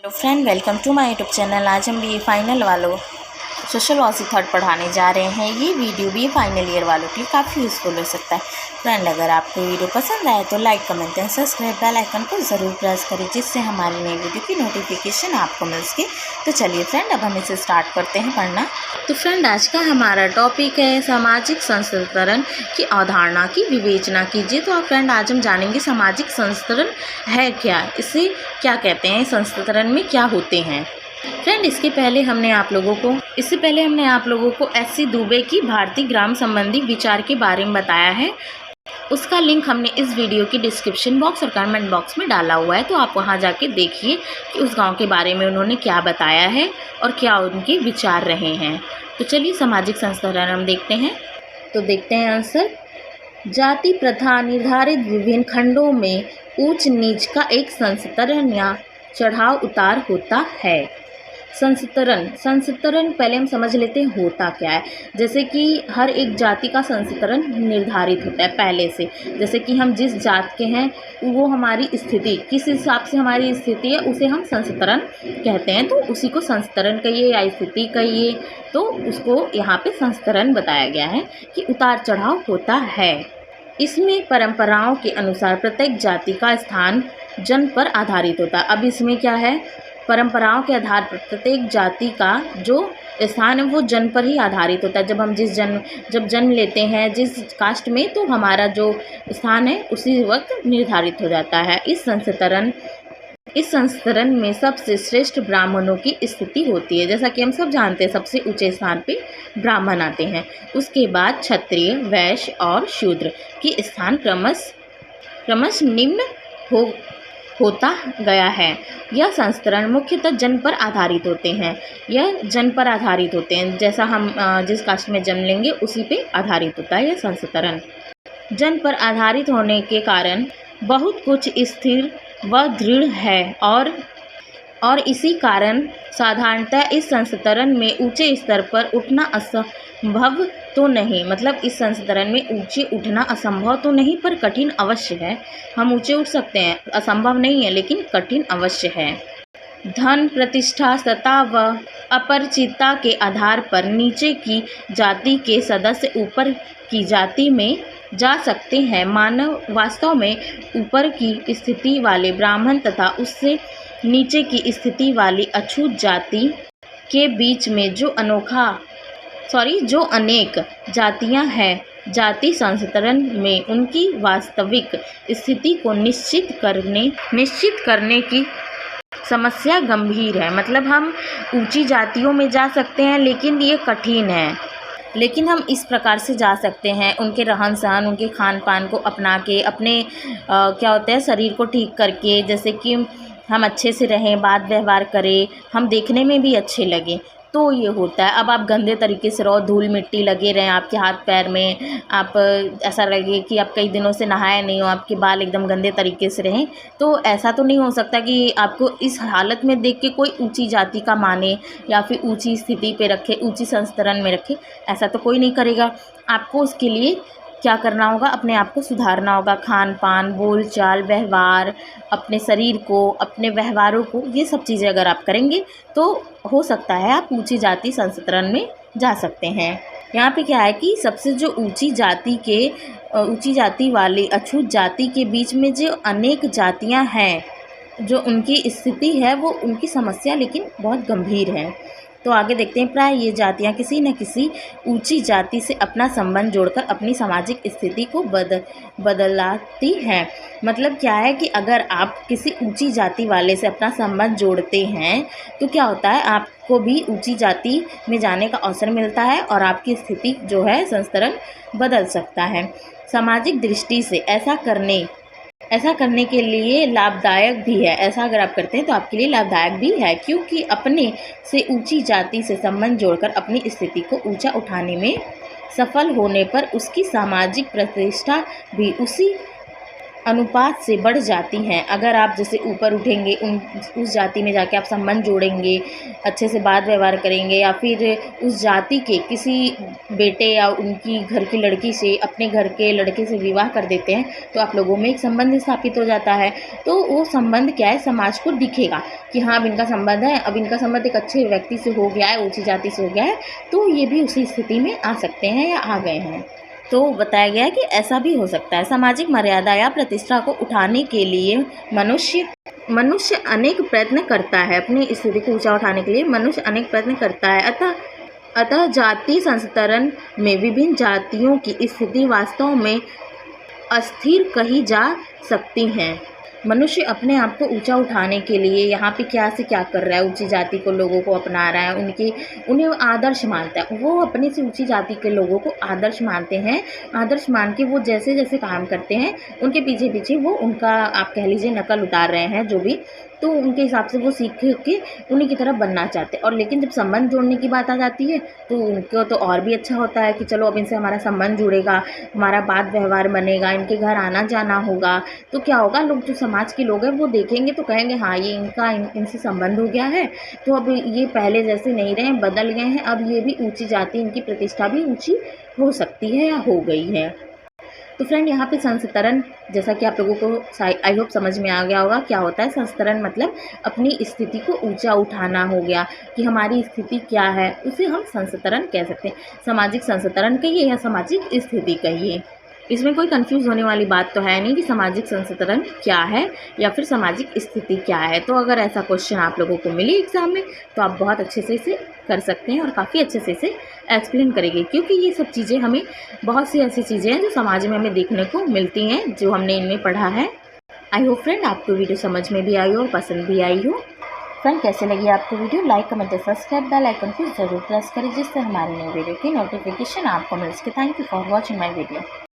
तो friend, welcome to my YouTube channel. आज हम BA फाइनल वालों सोशलॉजी थर्ड पढ़ाने जा रहे हैं। ये वीडियो BA फाइनल ईयर वालों के लिए काफ़ी यूज़फुल हो सकता है। फ्रेंड, अगर आपको वीडियो पसंद आए तो like, comment and subscribe bell icon को ज़रूर प्रेस करें, जिससे हमारी नई वीडियो की नोटिफिकेशन आपको मिल सके। तो चलिए फ्रेंड, अब हम इसे स्टार्ट करते हैं पढ़ना। तो फ्रेंड, आज का हमारा टॉपिक है सामाजिक संस्करण की अवधारणा की विवेचना कीजिए। तो फ्रेंड, आज हम जानेंगे सामाजिक संस्करण है क्या, इसे क्या कहते हैं, संस्करण में क्या होते हैं। फ्रेंड, इससे पहले हमने आप लोगों को SC दुबे की भारतीय ग्राम संबंधी विचार के बारे में बताया है। उसका लिंक हमने इस वीडियो की डिस्क्रिप्शन बॉक्स और कमेंट बॉक्स में डाला हुआ है, तो आप वहां जाके देखिए कि उस गांव के बारे में उन्होंने क्या बताया है और क्या उनके विचार रहे हैं। तो चलिए सामाजिक संस्करण हम देखते हैं। तो देखते हैं आंसर। जाति प्रथा निर्धारित विभिन्न खंडों में ऊंच नीच का एक संस्करण या चढ़ाव उतार होता है। संस्करण पहले हम समझ लेते हैं होता क्या है। जैसे कि हर एक जाति का संस्करण निर्धारित होता है पहले से। जैसे कि हम जिस जात के हैं वो हमारी स्थिति किस हिसाब से हमारी स्थिति है उसे हम संस्करण कहते हैं। तो उसी को संस्करण कहिए या स्थिति कहिए, तो उसको यहाँ पे संस्करण बताया गया है कि उतार चढ़ाव होता है। इसमें परंपराओं के अनुसार प्रत्येक जाति का स्थान जन्म पर आधारित होता है। अब इसमें क्या है, परंपराओं के आधार पर प्रत्येक जाति का जो स्थान है वो जन्म पर ही आधारित होता है। जब हम जब जन्म लेते हैं जिस कास्ट में, तो हमारा जो स्थान है उसी वक्त निर्धारित हो जाता है। इस संस्करण में सबसे श्रेष्ठ ब्राह्मणों की स्थिति होती है। जैसा कि हम सब जानते हैं, सबसे ऊंचे स्थान पे ब्राह्मण आते हैं। उसके बाद क्षत्रिय, वैश्य और शूद्र की स्थान क्रमश निम्न होता गया है। यह संस्करण मुख्यतः जन्म पर आधारित होते हैं। जैसा हम जिस कास्ट में जन्म लेंगे उसी पे आधारित होता है यह संस्करण। जन्म पर आधारित होने के कारण बहुत कुछ स्थिर व दृढ़ है और इसी कारण साधारणतः इस संस्करण में ऊंचे स्तर पर उठना असंभव तो नहीं, मतलब इस संस्करण में ऊंचे उठना असंभव तो नहीं पर कठिन अवश्य है। हम ऊंचे उठ सकते हैं, असंभव नहीं है, लेकिन कठिन अवश्य है। धन, प्रतिष्ठा, सत्ता व अपरिचितता के आधार पर नीचे की जाति के सदस्य ऊपर की जाति में जा सकते हैं। मानव वास्तव में ऊपर की स्थिति वाले ब्राह्मण तथा उससे नीचे की स्थिति वाली अछूत जाति के बीच में जो अनेक जातियां हैं, जाति संस्करण में उनकी वास्तविक स्थिति को निश्चित करने की समस्या गंभीर है। मतलब हम ऊंची जातियों में जा सकते हैं, लेकिन ये कठिन है। लेकिन हम इस प्रकार से जा सकते हैं, उनके रहन सहन, उनके खान पान को अपना के, अपने क्या होता है, शरीर को ठीक करके, जैसे कि हम अच्छे से रहें, बात व्यवहार करें, हम देखने में भी अच्छे लगें, तो ये होता है। अब आप गंदे तरीके से रहो, धूल मिट्टी लगे रहें आपके हाथ पैर में, आप ऐसा लगे कि आप कई दिनों से नहाए नहीं हो, आपके बाल एकदम गंदे तरीके से रहें, तो ऐसा तो नहीं हो सकता कि आपको इस हालत में देख के कोई ऊंची जाति का माने या फिर ऊंची स्थिति पे रखे, ऊंची संस्करण में रखे। ऐसा तो कोई नहीं करेगा। आपको उसके लिए क्या करना होगा, अपने आप को सुधारना होगा। खान पान, बोल चाल, व्यवहार, अपने शरीर को, अपने व्यवहारों को, ये सब चीज़ें अगर आप करेंगे तो हो सकता है आप ऊंची जाति संस्करण में जा सकते हैं। यहाँ पे क्या है कि सबसे जो ऊंची जाति वाली अछूत जाति के बीच में जो अनेक जातियाँ हैं, जो उनकी स्थिति है वो उनकी समस्या लेकिन बहुत गंभीर है। तो आगे देखते हैं। प्राय ये जातियाँ किसी न किसी ऊंची जाति से अपना संबंध जोड़कर अपनी सामाजिक स्थिति को बदलाती हैं। मतलब क्या है कि अगर आप किसी ऊंची जाति वाले से अपना संबंध जोड़ते हैं तो क्या होता है, आपको भी ऊंची जाति में जाने का अवसर मिलता है और आपकी स्थिति जो है संस्करण बदल सकता है। सामाजिक दृष्टि से ऐसा करने के लिए लाभदायक भी है। ऐसा अगर आप करते हैं तो आपके लिए लाभदायक भी है, क्योंकि अपने से ऊंची जाति से संबंध जोड़कर अपनी स्थिति को ऊंचा उठाने में सफल होने पर उसकी सामाजिक प्रतिष्ठा भी अनुपात से बढ़ जाती हैं। अगर आप जैसे ऊपर उठेंगे, उस जाति में जाके आप संबंध जोड़ेंगे, अच्छे से बात व्यवहार करेंगे, या फिर उस जाति के किसी बेटे या उनकी घर की लड़की से अपने घर के लड़के से विवाह कर देते हैं, तो आप लोगों में एक संबंध स्थापित हो जाता है। तो वो संबंध क्या है, समाज को दिखेगा कि हाँ अब इनका संबंध है, अब इनका संबंध एक अच्छे व्यक्ति से हो गया है, ऊँची जाति से हो गया है, तो ये भी उसी स्थिति में आ सकते हैं या आ गए हैं। तो बताया गया है कि ऐसा भी हो सकता है। सामाजिक मर्यादा या प्रतिष्ठा को उठाने के लिए मनुष्य अनेक प्रयत्न करता है। अपनी स्थिति को ऊंचा उठाने के लिए मनुष्य अनेक प्रयत्न करता है। अतः जाति संस्तरण में विभिन्न जातियों की स्थिति वास्तव में अस्थिर कही जा सकती हैं। मनुष्य अपने आप को ऊंचा उठाने के लिए यहाँ पे क्या से क्या कर रहा है, ऊंची जाति को लोगों को अपना रहा है, उन्हें आदर्श मानता है। वो अपने से ऊंची जाति के लोगों को आदर्श मानते हैं। आदर्श मान के वो जैसे जैसे काम करते हैं उनके पीछे पीछे वो उनका आप कह लीजिए नकल उतार रहे हैं जो भी, तो उनके हिसाब से वो सीख के उन्हीं की तरह बनना चाहते हैं। और लेकिन जब संबंध जोड़ने की बात आ जाती है तो उनको तो और भी अच्छा होता है कि चलो अब इनसे हमारा संबंध जुड़ेगा, हमारा बात व्यवहार बनेगा, इनके घर आना जाना होगा। तो क्या होगा, लोग जो समाज के लोग हैं वो देखेंगे तो कहेंगे हाँ ये इनसे संबंध हो गया है, तो अब ये पहले जैसे नहीं रहे, बदल गए हैं, अब ये भी ऊँची जाति, इनकी प्रतिष्ठा भी ऊँची हो सकती है या हो गई है। तो फ्रेंड यहाँ पे संस्तरण, जैसा कि आप लोगों को आई होप समझ में आ गया होगा क्या होता है। संस्तरण मतलब अपनी स्थिति को ऊंचा उठाना हो गया कि हमारी स्थिति क्या है, उसे हम संस्तरण कह सकते हैं। सामाजिक संस्तरण कहिए या सामाजिक स्थिति कहिए, इसमें कोई कंफ्यूज होने वाली बात तो है नहीं कि सामाजिक संस्तरण क्या है या फिर सामाजिक स्थिति क्या है। तो अगर ऐसा क्वेश्चन आप लोगों को मिले एग्ज़ाम में तो आप बहुत अच्छे से इसे कर सकते हैं और काफ़ी अच्छे से इसे एक्सप्लेन करेंगे, क्योंकि ये सब चीज़ें हमें बहुत सी ऐसी चीज़ें हैं जो समाज में हमें देखने को मिलती हैं जो हमने इनमें पढ़ा है। आई होप फ्रेंड आपको वीडियो समझ में भी आई हो और पसंद भी आई हो। फ्रेंड कैसे लगी आपको वीडियो, लाइक कमेंट और सब्सक्राइब बेल आइकन को जरूर प्रेस करें जिससे हमारे नए वीडियो की नोटिफिकेशन आपको मिल सके। Thank you for watching my video.